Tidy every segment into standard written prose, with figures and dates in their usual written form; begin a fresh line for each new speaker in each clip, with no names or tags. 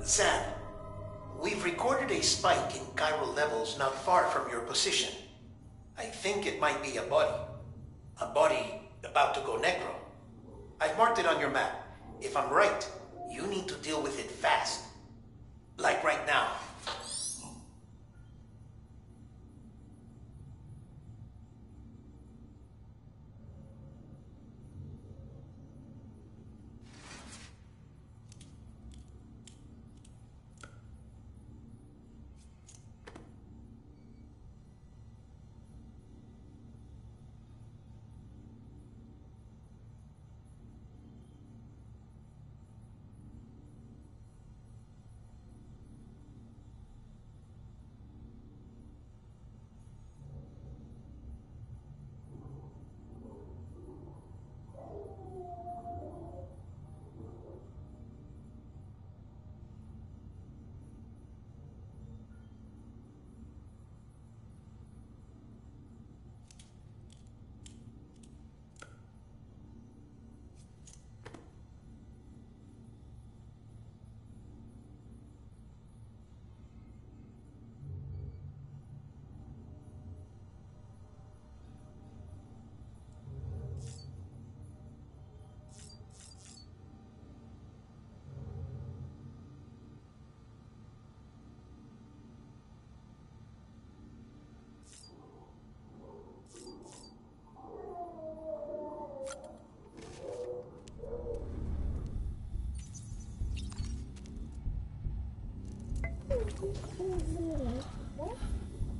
Sam, we've recorded a spike in chiral levels not far from your position. I think it might be a body. A body about to go necro. I've marked it on your map. If I'm right, you need to deal with it fast. Like right now.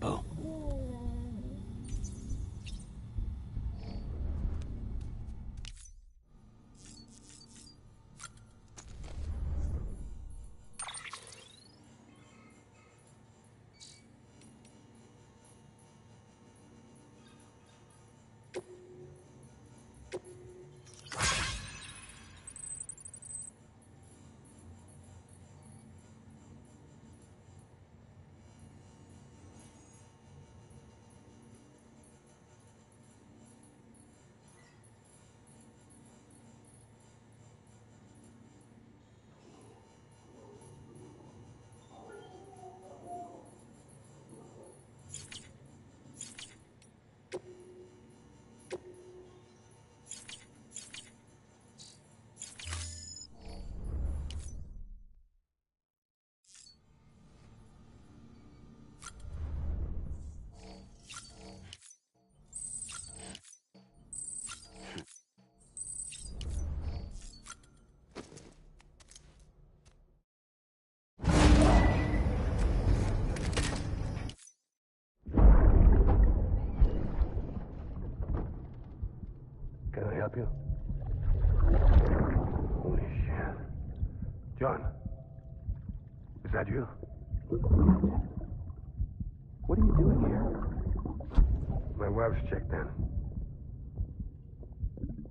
Boom.
Can I help you? Holy shit. John, is that you?
What are you doing here?
My wife's checked in.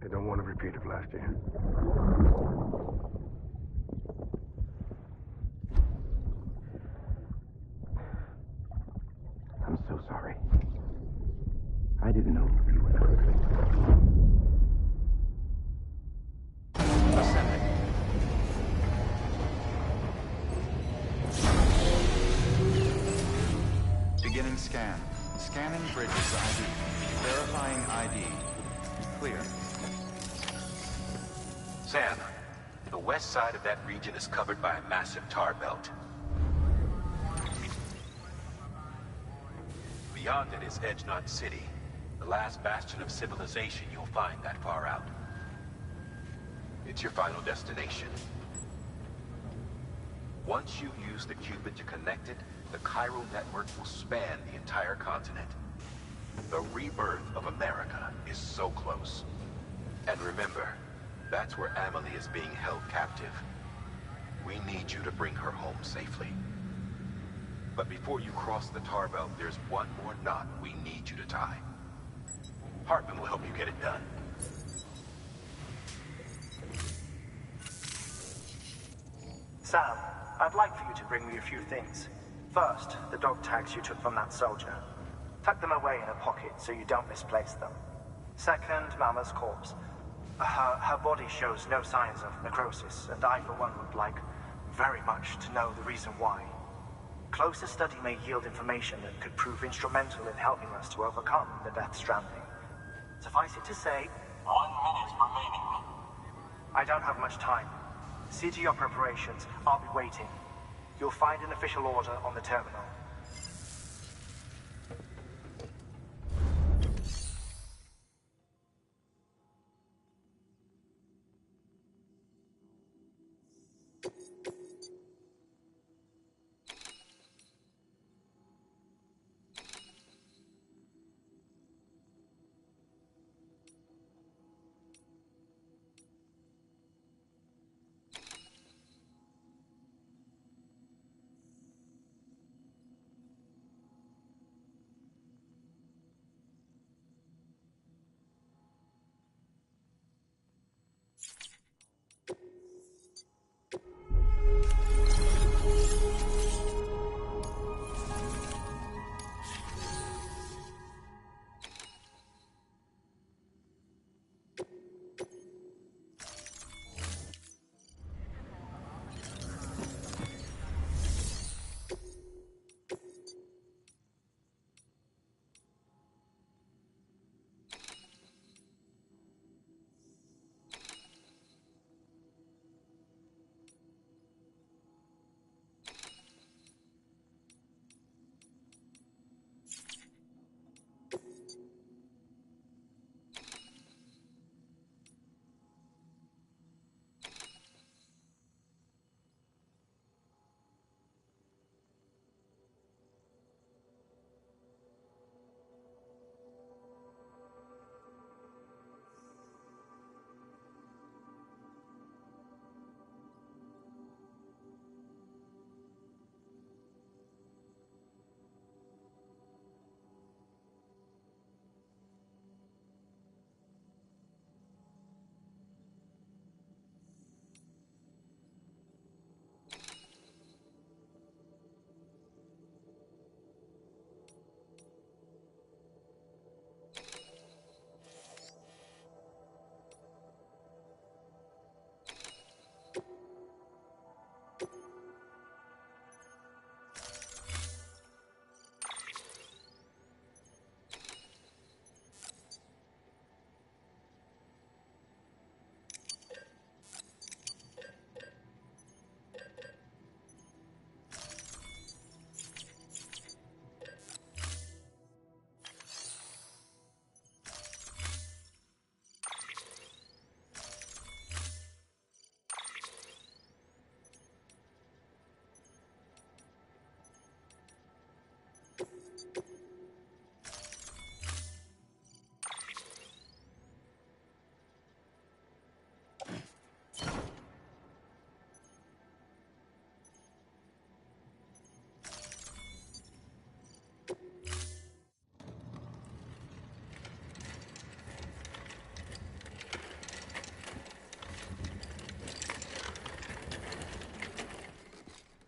They don't want to repeat of last year.
I'm so sorry. I didn't know you were...
Beginning scan. Scanning bridges ID. Verifying ID. Clear.
Sam, the west side of that region is covered by a massive tar belt. Beyond it is Edgenot City, the last bastion of civilization you'll find that far out. It's your final destination. Once you use the Cubit to connect it, the chiral network will span the entire continent. The rebirth of America is so close. And remember, that's where Amelie is being held captive. We need you to bring her home safely. But before you cross the tar belt, there's one more knot we need you to tie. Hartman will help you get it done.
Sam, I'd like for you to bring me a few things. First, the dog tags you took from that soldier. Tuck them away in a pocket so you don't misplace them. Second, Mama's corpse. Her body shows no signs of necrosis, and I, for one, would like very much to know the reason why. Closer study may yield information that could prove instrumental in helping us to overcome the Death Stranding. Suffice it to say,
1 minute remaining.
I don't have much time. See to your preparations. I'll be waiting. You'll find an official order on the terminal.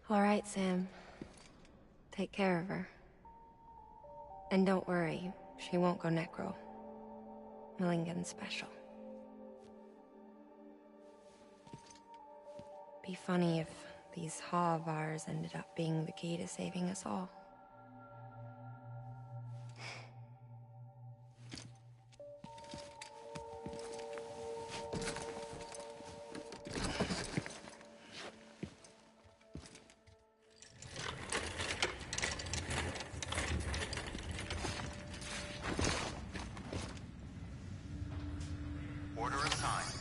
All right, Sam. Take care of her. And don't worry, she won't go necro. Millingen's special. Be funny if these Ha of ours ended up being the key to saving us all.
Order assigned.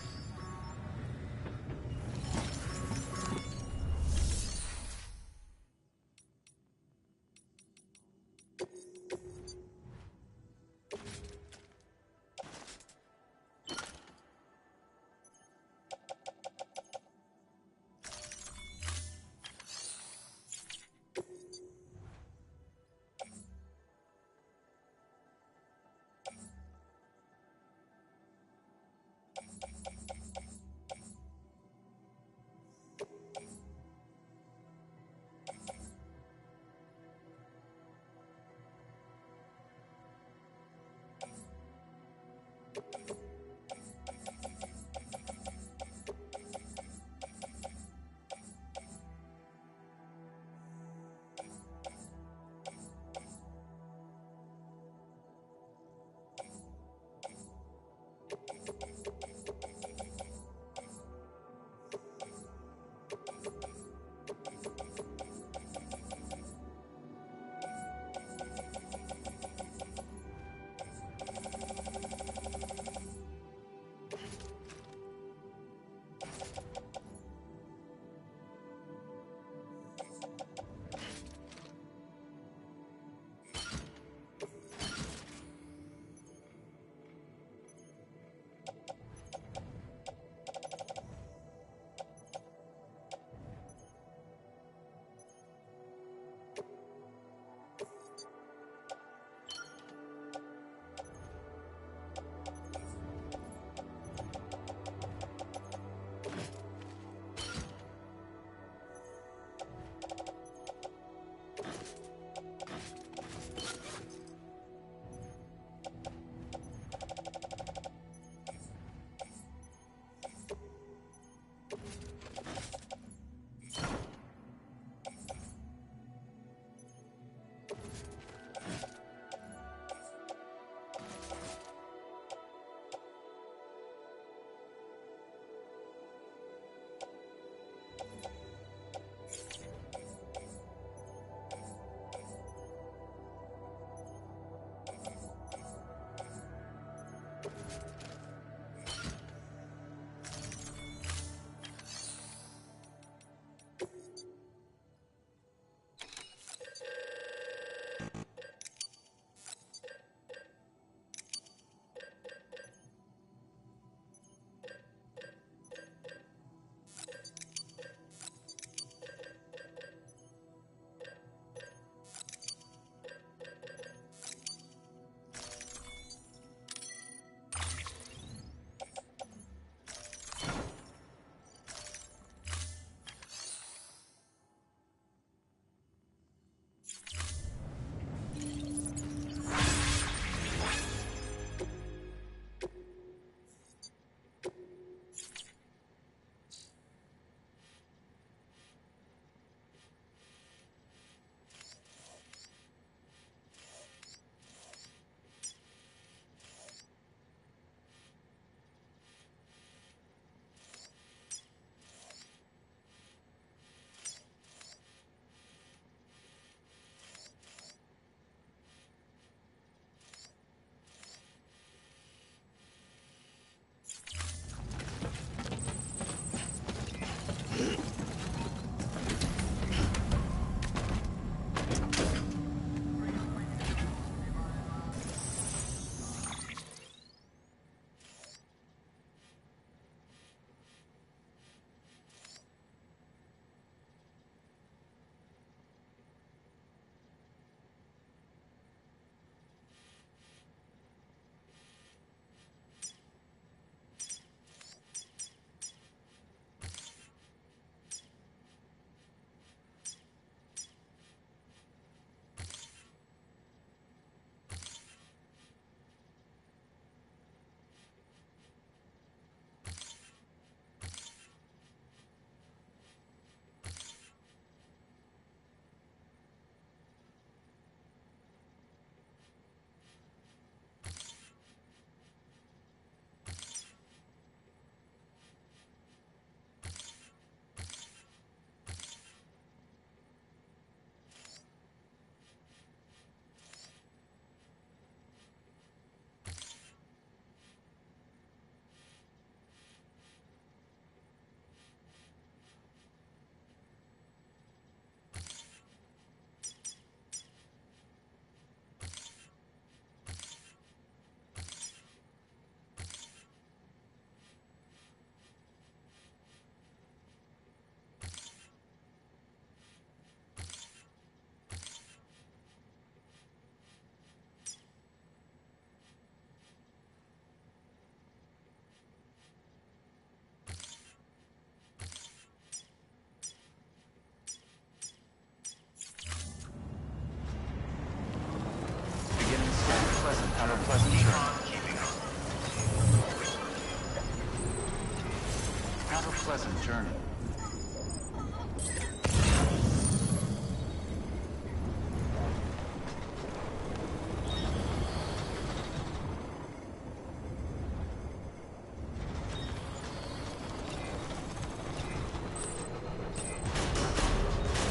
Have a pleasant journey.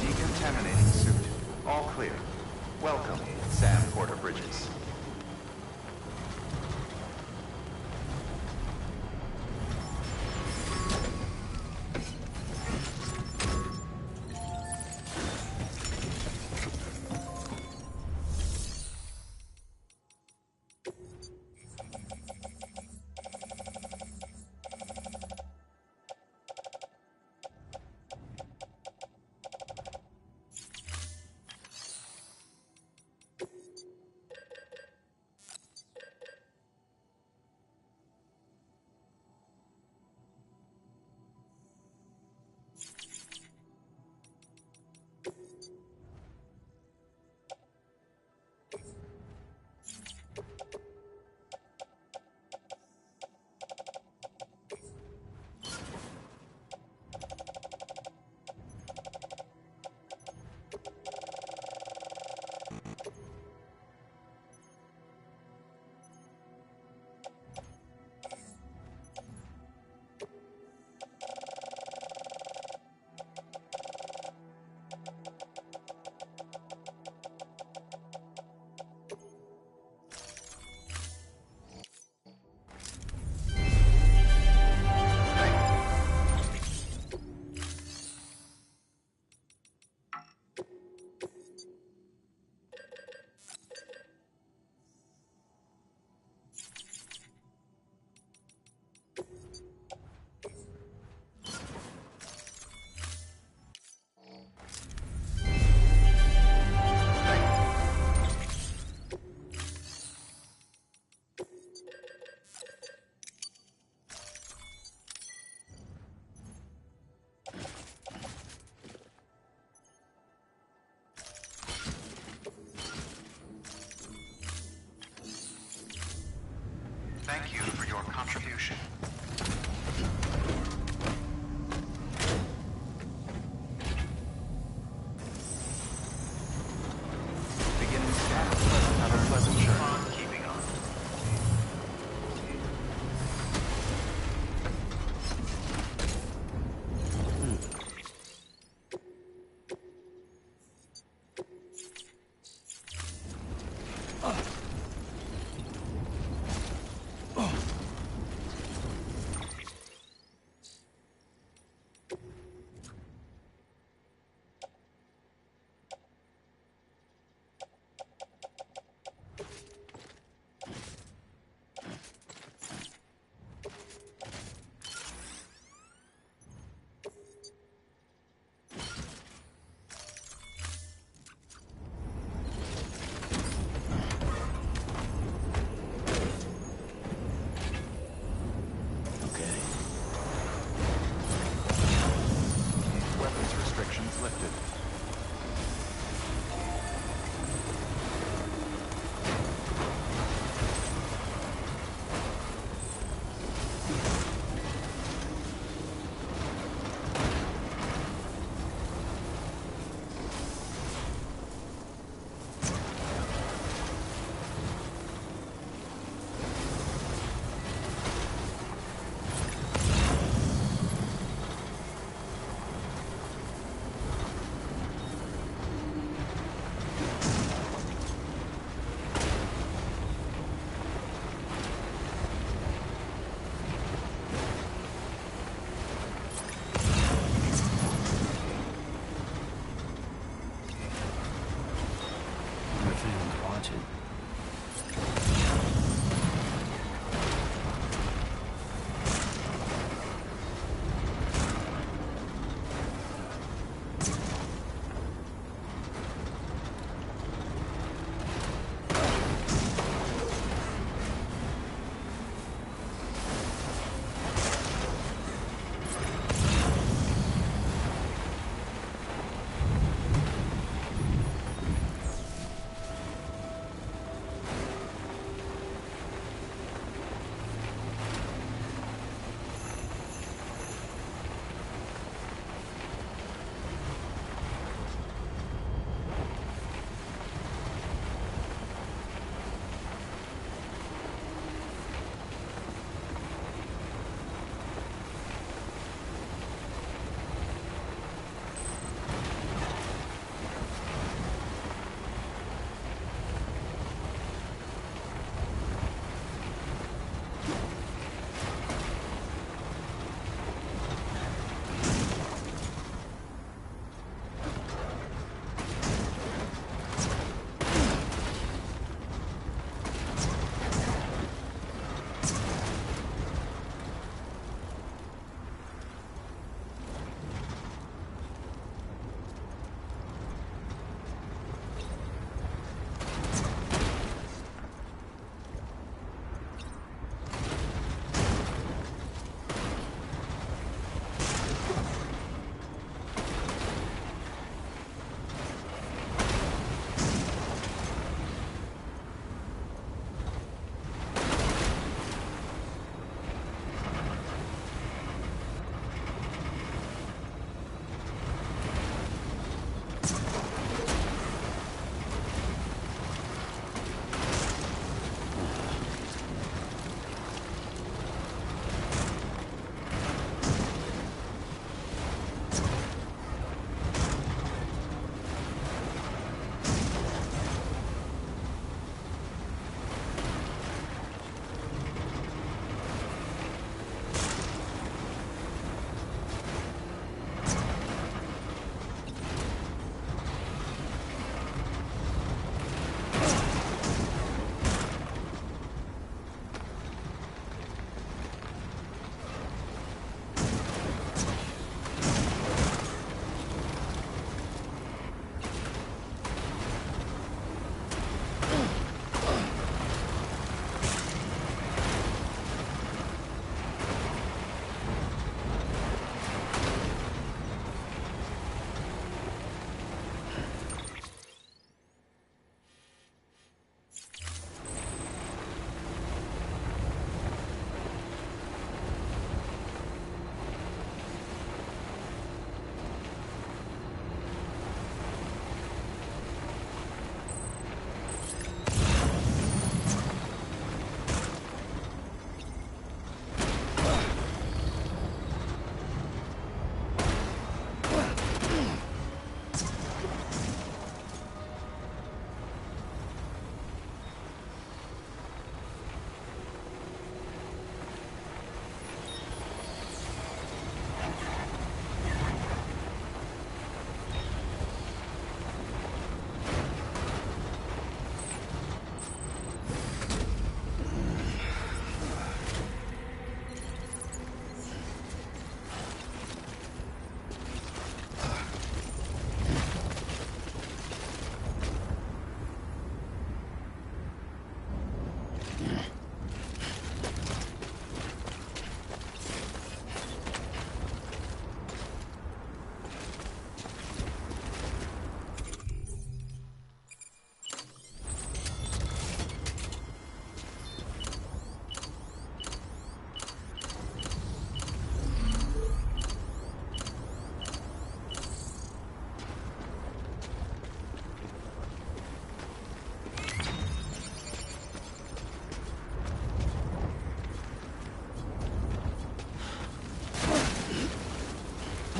Decontaminating suit. All clear. Welcome, Sam Porter Bridges.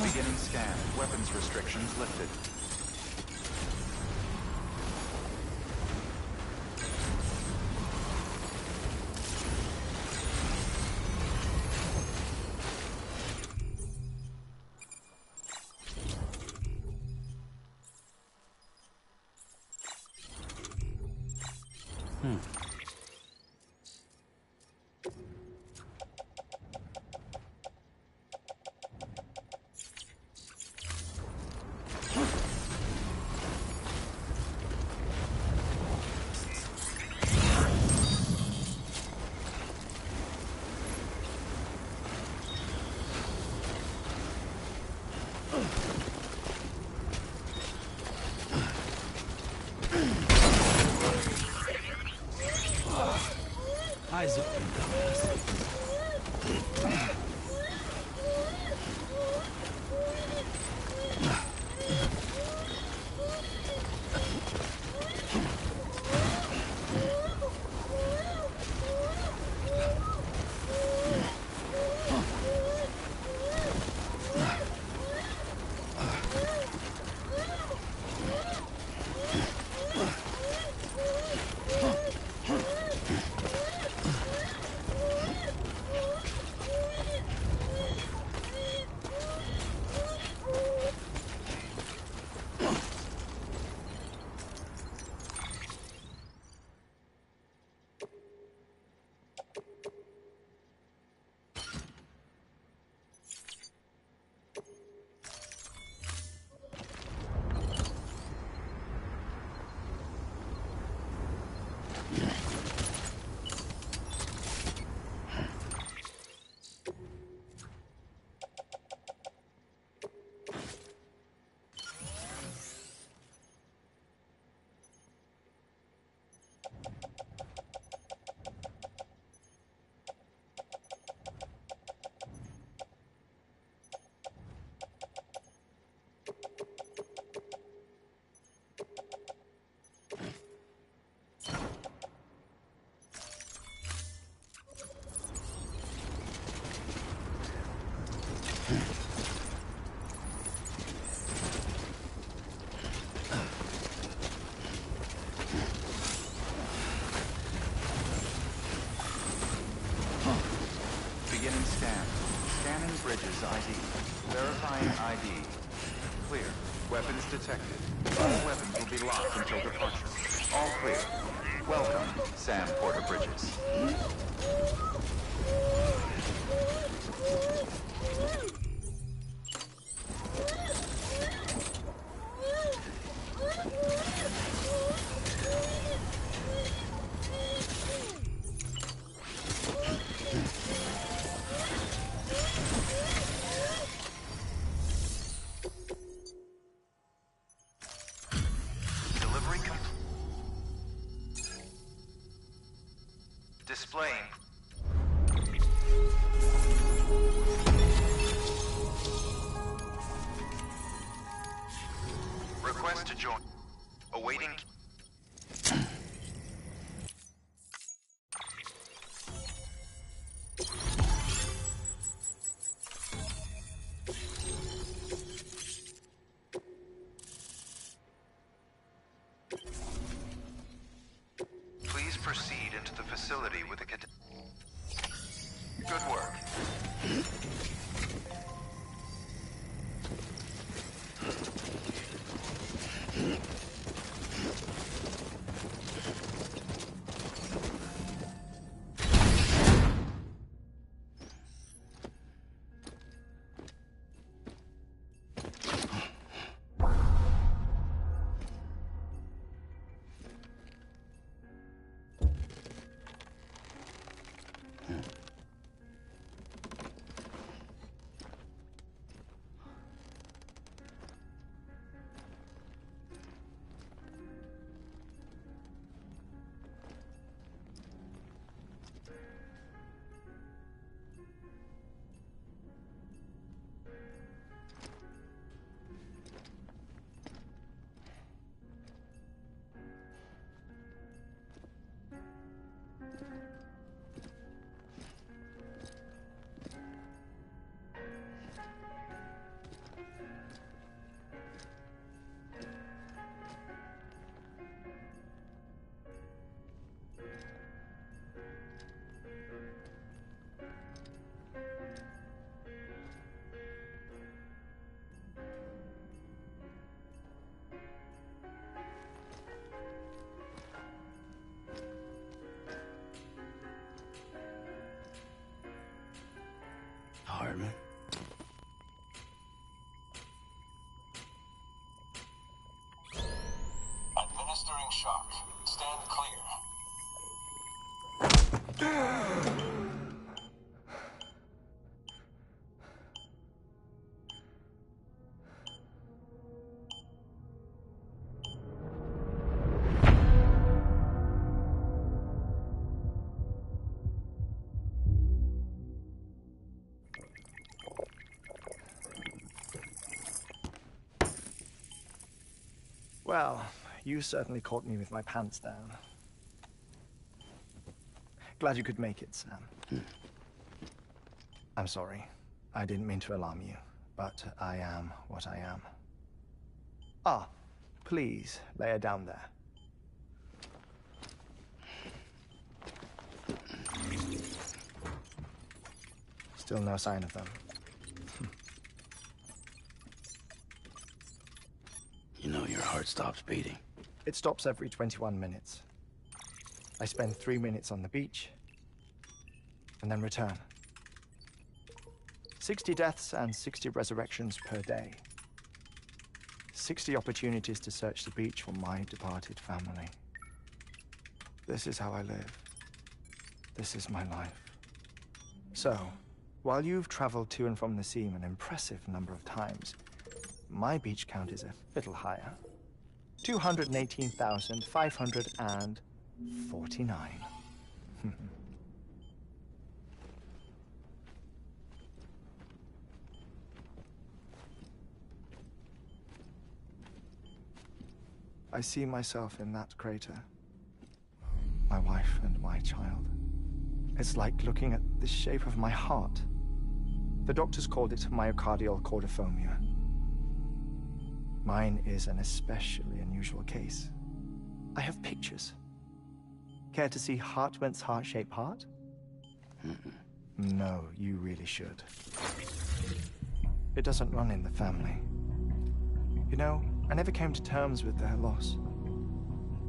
Beginning scan. Weapons restrictions lifted.
Eyes open, dumbass.
Beginning scan. Scanning bridges ID. Verifying ID. Clear. Weapons detected. All weapons will be locked until departure. All clear. Welcome, Sam Porter Bridges.
Displaying. Well, you certainly caught me with my pants down. Glad you could make it, Sam. I'm sorry. I didn't mean to alarm you, but I am what I am. Ah, please, lay her down there. Still no sign of them.
You know your heart stops beating.
It stops every 21 minutes. I spend 3 minutes on the beach, and then return. 60 deaths and 60 resurrections per day. 60 opportunities to search the beach for my departed family. This is how I live. This is my life. So, while you've traveled to and from the seam an impressive number of times, my beach count is a little higher. 218,549. I see myself in that crater. My wife and my child. It's like looking at the shape of my heart. The doctors called it myocardial cordiformia. Mine is an especially unusual case. I have pictures. Care to see Hartman's heart-shaped heart? No, you really should. It doesn't run in the family. You know, I never came to terms with their loss.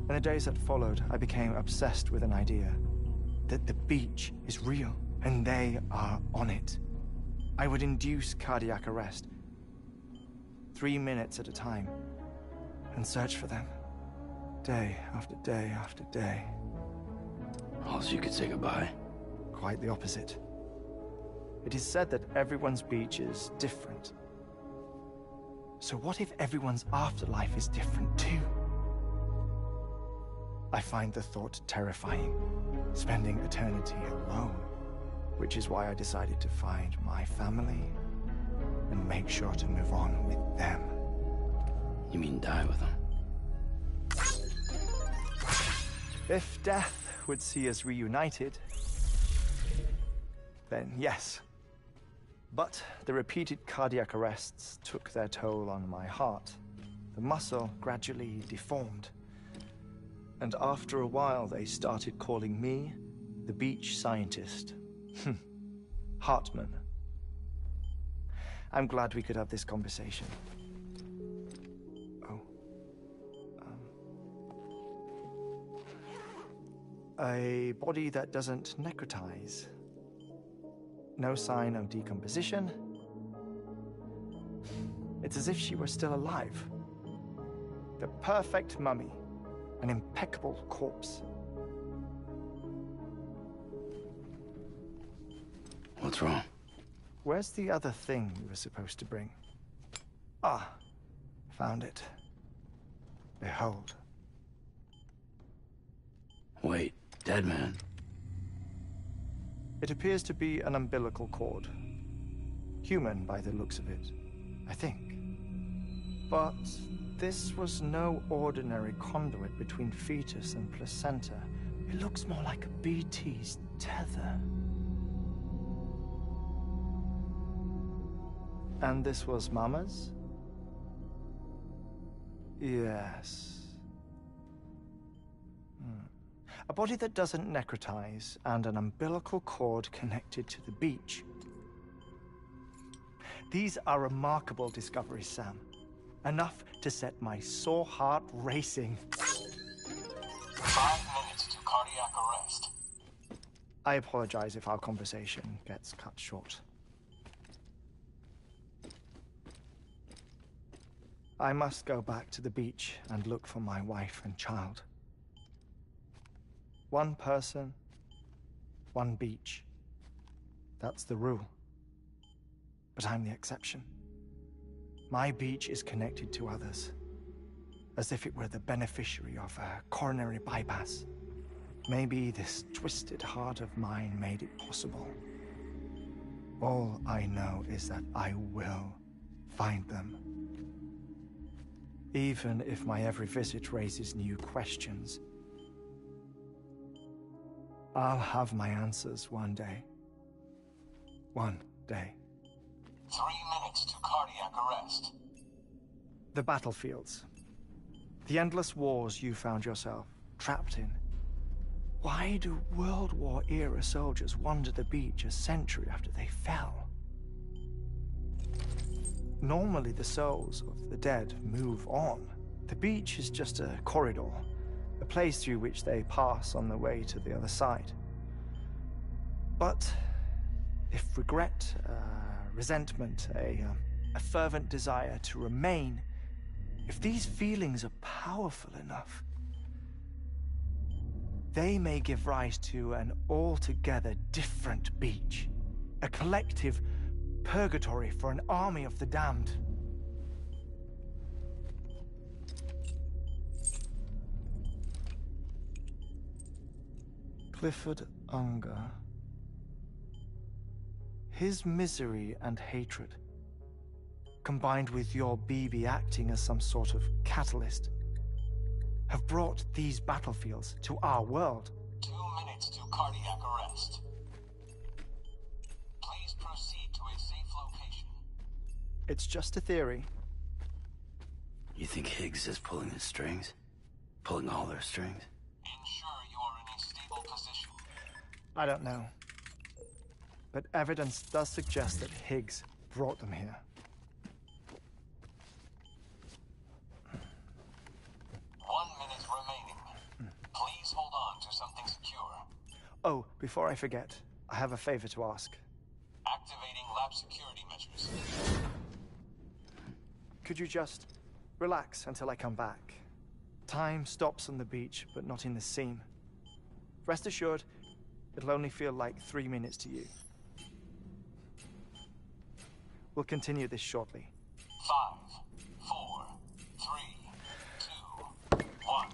In the days that followed, I became obsessed with an idea that the beach is real, and they are on it. I would induce cardiac arrest, 3 minutes at a time, and search for them, day after day after day.
Also, you could say goodbye.
Quite the opposite. It is said that everyone's beach is different. So what if everyone's afterlife is different too? I find the thought terrifying, spending eternity alone, which is why I decided to find my family and make sure to move on with them.
You mean die with them?
If death would see us reunited, then yes. But the repeated cardiac arrests took their toll on my heart. The muscle gradually deformed. And after a while, they started calling me the beach scientist. Hartman. I'm glad we could have this conversation. Oh. A body that doesn't necrotize. No sign of decomposition. It's as if she were still alive. The perfect mummy. An impeccable corpse.
What's wrong?
Where's the other thing we were supposed to bring? Ah, found it. Behold.
Wait, dead man?
It appears to be an umbilical cord. Human by the looks of it, I think. But this was no ordinary conduit between fetus and placenta. It looks more like a BT's tether. And this was Mama's? Yes. A body that doesn't necrotize and an umbilical cord connected to the beach. These are remarkable discoveries, Sam. Enough to set my sore heart racing.
5 minutes to cardiac arrest.
I apologize if our conversation gets cut short. I must go back to the beach and look for my wife and child. One person, one beach. That's the rule. But I'm the exception. My beach is connected to others, as if it were the beneficiary of a coronary bypass. Maybe this twisted heart of mine made it possible. All I know is that I will find them.
even if my every visit raises new questions. I'll have my answers one day. One day.
3 minutes to cardiac arrest.
The battlefields. The endless wars you found yourself trapped in. Why do World War-era soldiers wander the beach a century after they fell? Normally the souls of the dead move on. The beach is just a corridor, a place through which they pass on the way to the other side. But if regret, resentment, a fervent desire to remain, if these feelings are powerful enough, they may give rise to an altogether different beach, a collective purgatory for an army of the damned. Clifford Unger. His misery and hatred, combined with your BB acting as some sort of catalyst, have brought these battlefields to our world.
2 minutes to cardiac arrest. Please proceed to a safe location.
It's just a theory.
You think Higgs is pulling his strings? Pulling all their strings?
Ensure you are in a stable position.
I don't know. But evidence does suggest that Higgs brought them here.
1 minute remaining. Please hold on to something secure.
Oh, before I forget, I have a favor to ask.
Activating lab security measures.
Could you just relax until I come back? Time stops on the beach, but not in the scene. Rest assured, it'll only feel like 3 minutes to you. We'll continue this shortly.
5, 4, 3, 2, 1.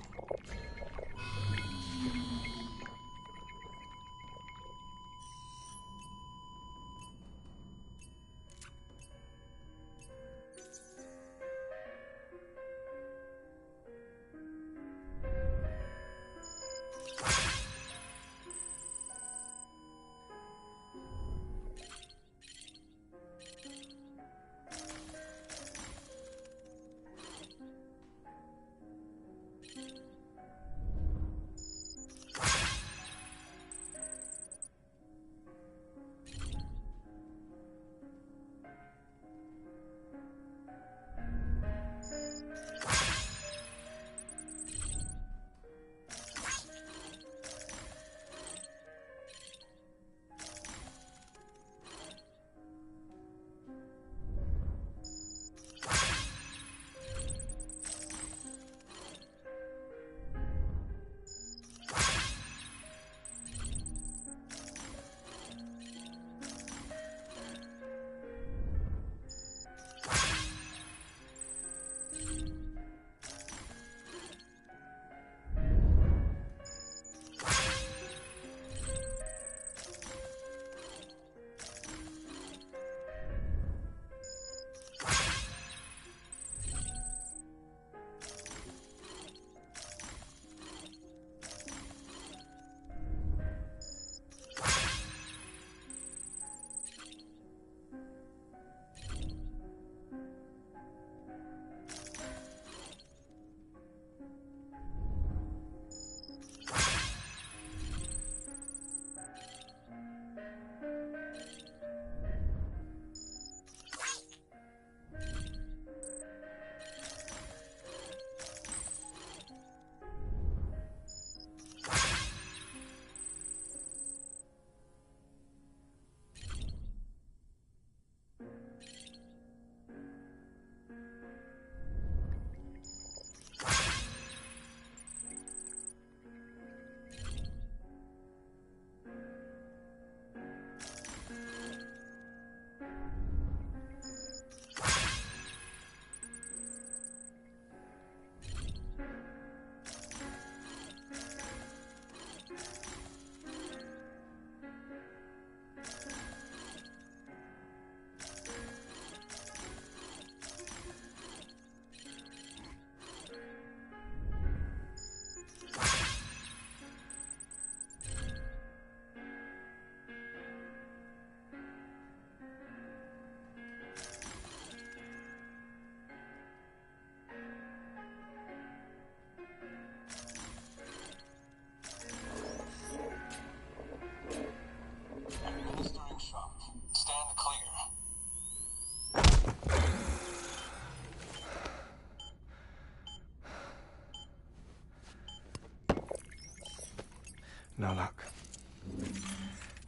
No luck.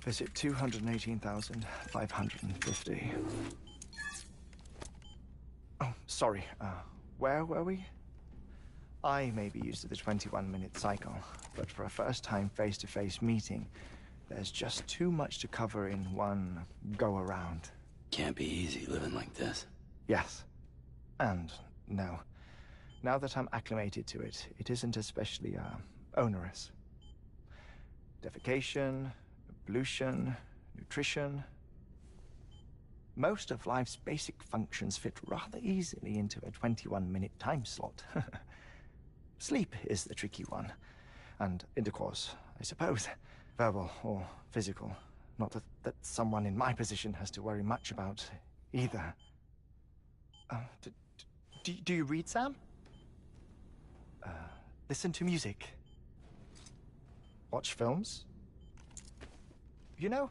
Visit 218,550. Oh, sorry. Where were we? I may be used to the 21-minute cycle, but for a first-time face-to-face meeting, there's just too much to cover in one go-around.
Can't be easy living like this.
Yes. And no. Now that I'm acclimated to it, it isn't especially, onerous. Defecation, ablution, nutrition. Most of life's basic functions fit rather easily into a 21-minute time slot. Sleep is the tricky one. And intercourse, I suppose. Verbal or physical. Not that someone in my position has to worry much about either. Do you read, Sam? Listen to music. Watch films? You know,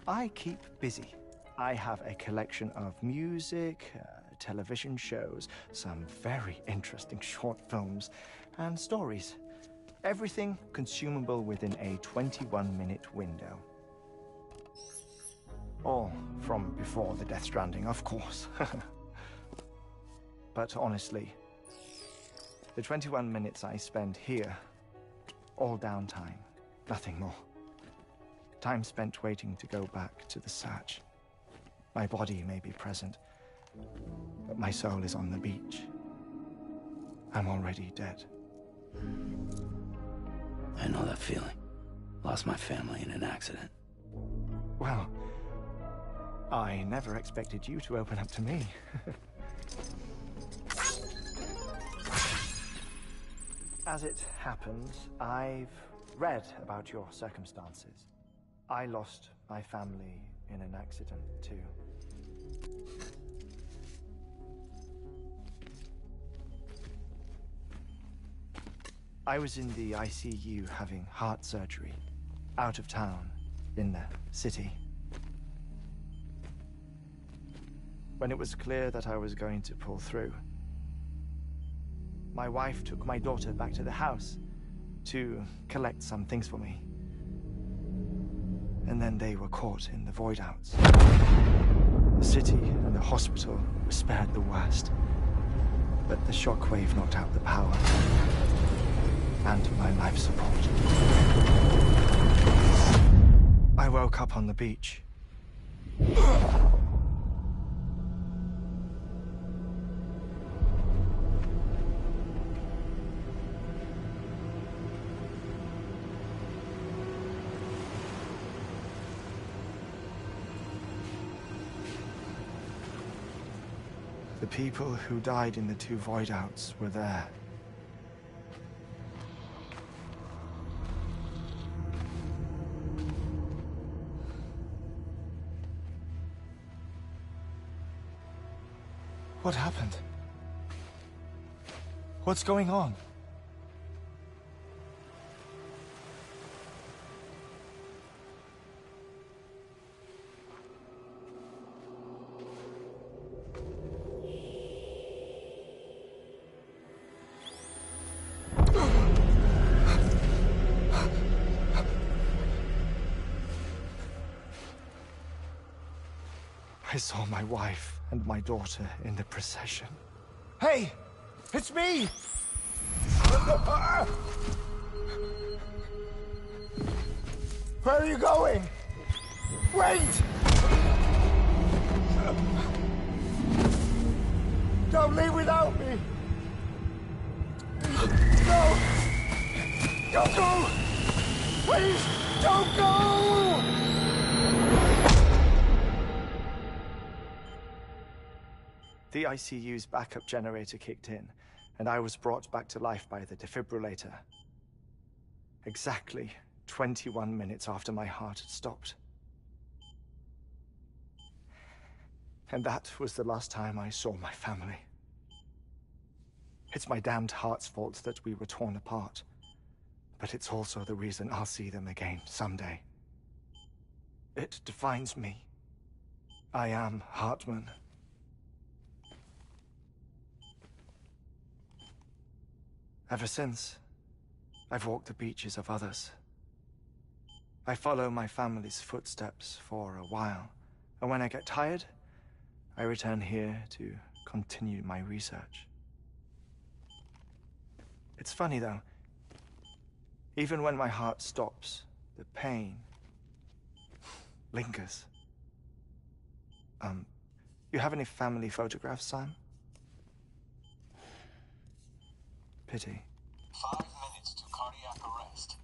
I keep busy. I have a collection of music, television shows, some very interesting short films, and stories. Everything consumable within a 21-minute window. All from before the Death Stranding, of course. But honestly, the 21 minutes I spend here, all downtime, nothing more. Time spent waiting to go back to the search. My body may be present, but my soul is on the beach. I'm already dead.
I know that feeling. Lost my family in an accident.
Well, I never expected you to open up to me. As it happens, I've read about your circumstances. I lost my family in an accident, too. I was in the ICU having heart surgery, out of town, in the city. When it was clear that I was going to pull through, my wife took my daughter back to the house to collect some things for me. And then they were caught in the void outs. The city and the hospital were spared the worst, but the shockwave knocked out the power and my life support. I woke up on the beach. The people who died in the two void outs were there. What happened? What's going on? I saw my wife and my daughter in the procession. Hey! It's me! Where are you going? Wait! Don't leave without me! No! Don't go! Please, don't go! The ICU's backup generator kicked in, and I was brought back to life by the defibrillator. Exactly 21 minutes after my heart had stopped. And that was the last time I saw my family. It's my damned heart's fault that we were torn apart, but it's also the reason I'll see them again someday. It defines me. I am Hartman. Ever since, I've walked the beaches of others, I follow my family's footsteps for a while, and when I get tired, I return here to continue my research. It's funny, though. Even when my heart stops, the pain lingers. You have any family photographs, Sam? Pity.
5 minutes to cardiac arrest.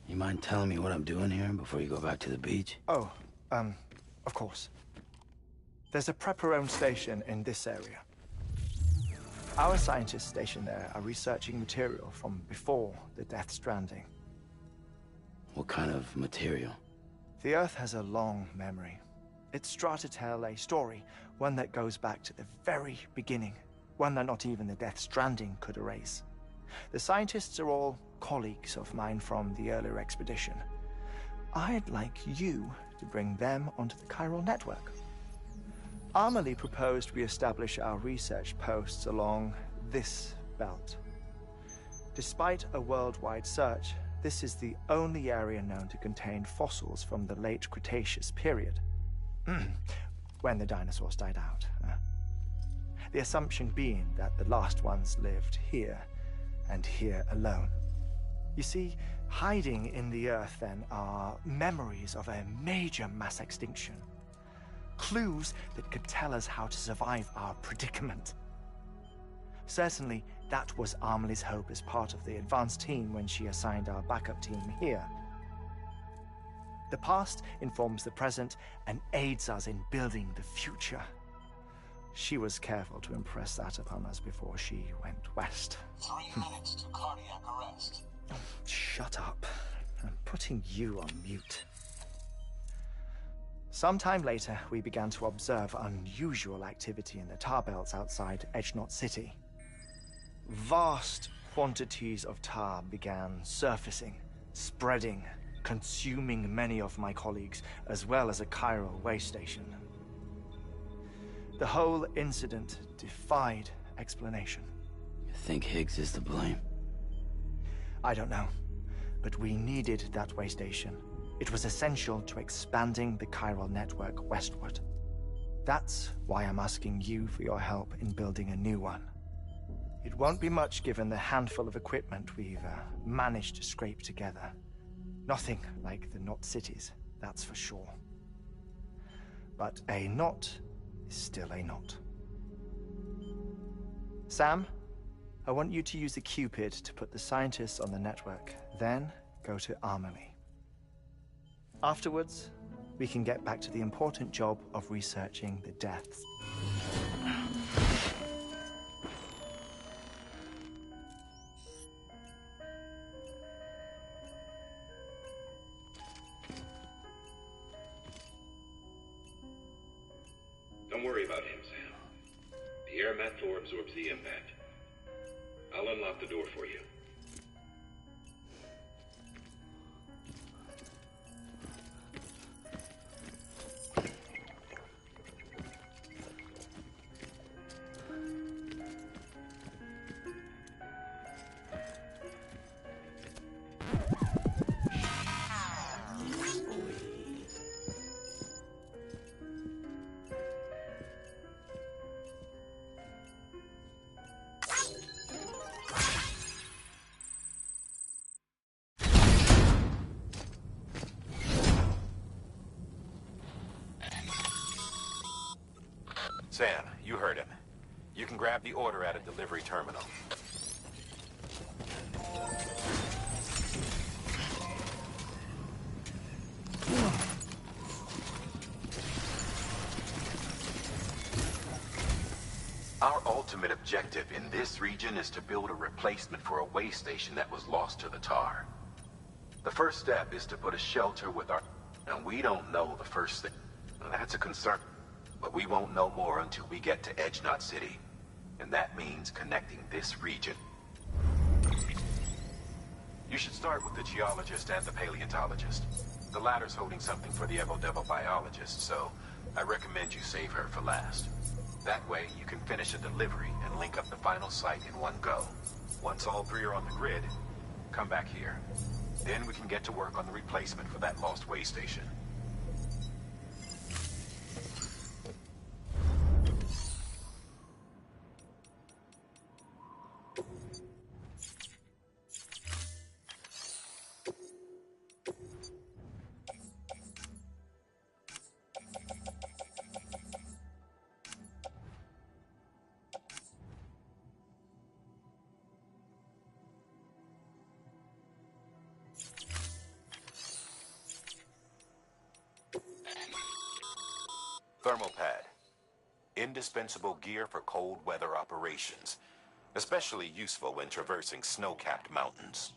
You mind telling me what I'm doing here before you go back to the beach?
Oh, of course. There's a Prepperone station in this area. Our scientists stationed there are researching material from before the Death Stranding.
What kind of material?
The Earth has a long memory. It's trying to tell a story, one that goes back to the very beginning, one that not even the Death Stranding could erase. The scientists are all colleagues of mine from the earlier expedition. I'd like you to bring them onto the chiral network. Amelie proposed we establish our research posts along this belt. Despite a worldwide search, this is the only area known to contain fossils from the late Cretaceous period. When the dinosaurs died out. The assumption being that the last ones lived here, and here alone. You see, hiding in the Earth, then, are memories of a major mass extinction. Clues that could tell us how to survive our predicament. Certainly, that was Amelie's hope as part of the advanced team when she assigned our backup team here. The past informs the present and aids us in building the future. She was careful to impress that upon us before she went west.
3 minutes to cardiac arrest.
Oh, shut up. I'm putting you on mute. Sometime later, we began to observe unusual activity in the tar belts outside Edge Knot City. Vast quantities of tar began surfacing, spreading, consuming many of my colleagues, as well as a chiral waste station. The whole incident defied explanation.
You think Higgs is to blame?
I don't know, but we needed that way station. It was essential to expanding the chiral network westward. That's why I'm asking you for your help in building a new one. It won't be much given the handful of equipment we've managed to scrape together. Nothing like the Knot cities, that's for sure. But a knot is still a knot. Sam, I want you to use the Cupid to put the scientists on the network, then go to Amelie. Afterwards, we can get back to the important job of researching the deaths.
Don't worry about him, Sam. The air mat floor absorbs the impact. I'll unlock the door for you. Sam, you heard him. You can grab the order at a delivery terminal. Our ultimate objective in this region is to build a replacement for a way station that was lost to the tar. The first step is to put a shelter with our... And we don't know the first thing. That's a concern. But we won't know more until we get to Edge Knot City. And that means connecting this region. You should start with the geologist and the paleontologist. The latter's holding something for the Evo-Devo biologist, so I recommend you save her for last. That way, you can finish a delivery and link up the final site in one go. Once all three are on the grid, come back here. Then we can get to work on the replacement for that lost way station. Thermal pad. Indispensable gear for cold weather operations. Especially useful when traversing snow-capped mountains.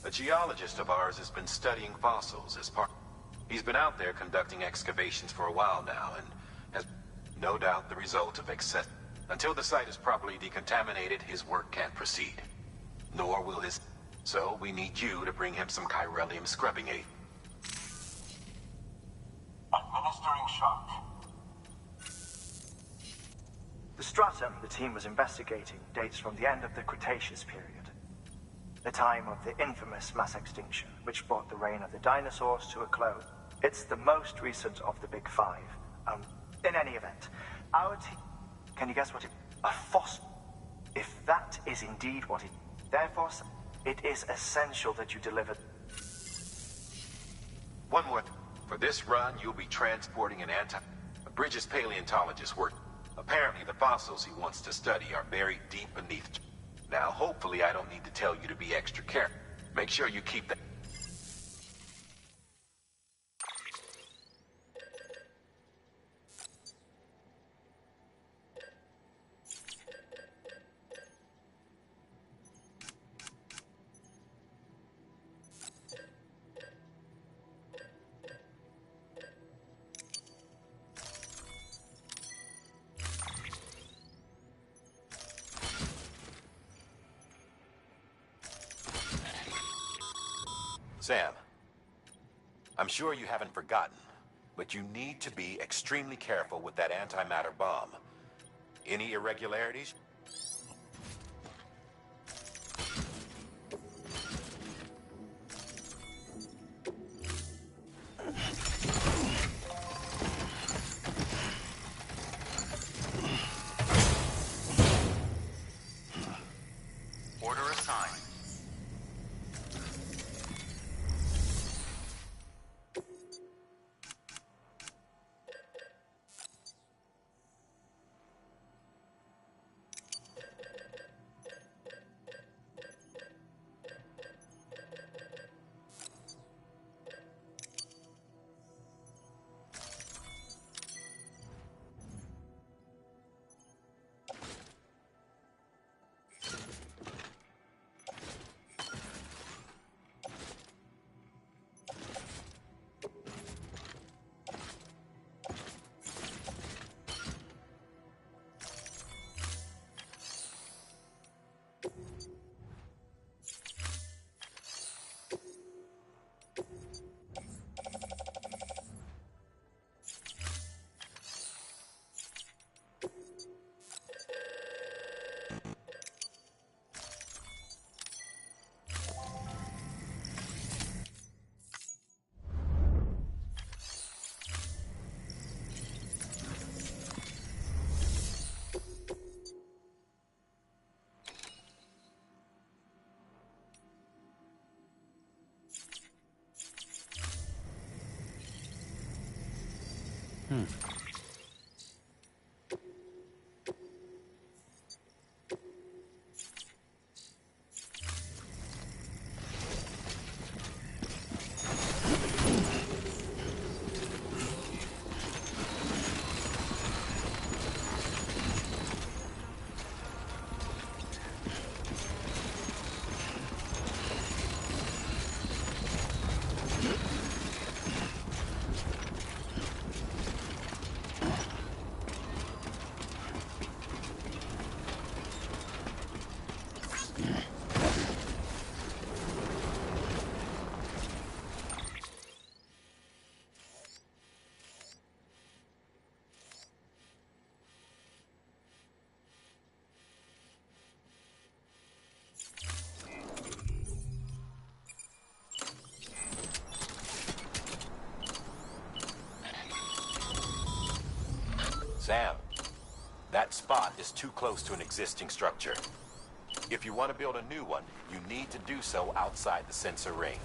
A geologist of ours has been studying fossils as part... He's been out there conducting excavations for a while now, and has no doubt the result of excess... Until the site is properly decontaminated, his work can't proceed. Nor will his... So we need you to bring him some chiralium scrubbing aid.
Administering shock.
The stratum the team was investigating dates from the end of the Cretaceous period. The time of the infamous mass extinction, which brought the reign of the dinosaurs to a close. It's the most recent of the Big Five. In any event, our team... Can you guess what it... A fossil. If that is indeed what it... Therefore, it is essential that you deliver...
One more. For this run, you'll be transporting an A Bridges paleontologist work. Apparently, the fossils he wants to study are buried deep beneath... Now, hopefully I don't need to tell you to be extra careful. Make sure you keep that... Sam, I'm sure you haven't forgotten, but you need to be extremely careful with that antimatter bomb. Any irregularities?
Order assigned.
Sam, that spot is too close to an existing structure. If you want to build a new one, you need to do so outside the sensor ring.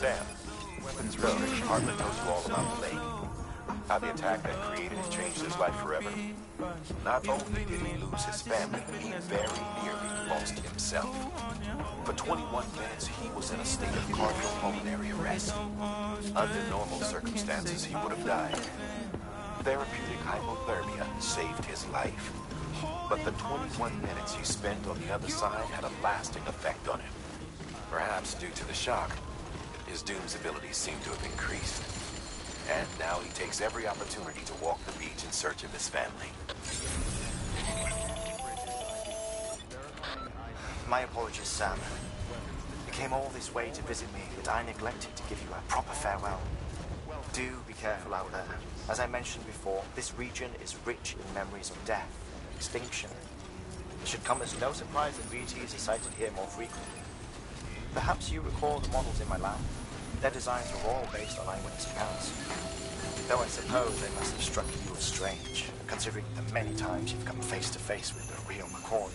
Sam, weapons research department knows you all about the lake. How the attack that created it changed his life forever. Not only did he lose his family, he very nearly lost himself. For 21 minutes, he was in a state of cardiopulmonary arrest. Under normal circumstances, he would have died. Therapeutic hypothermia saved his life. But the 21 minutes he spent on the other side had a lasting effect on him. Perhaps due to the shock, his Doom's abilities seem to have increased. And now he takes every opportunity to walk the beach in search of his family.
My apologies, Sam. You came all this way to visit me, but I neglected to give you a proper farewell. Do be careful out there. As I mentioned before, this region is rich in memories of death and extinction. It should come as no surprise that BTs are sighted here more frequently. Perhaps you recall the models in my lab. Their designs were all based on eyewitness accounts. Though I suppose they must have struck you as strange, considering the many times you've come face to face with the real McCoy.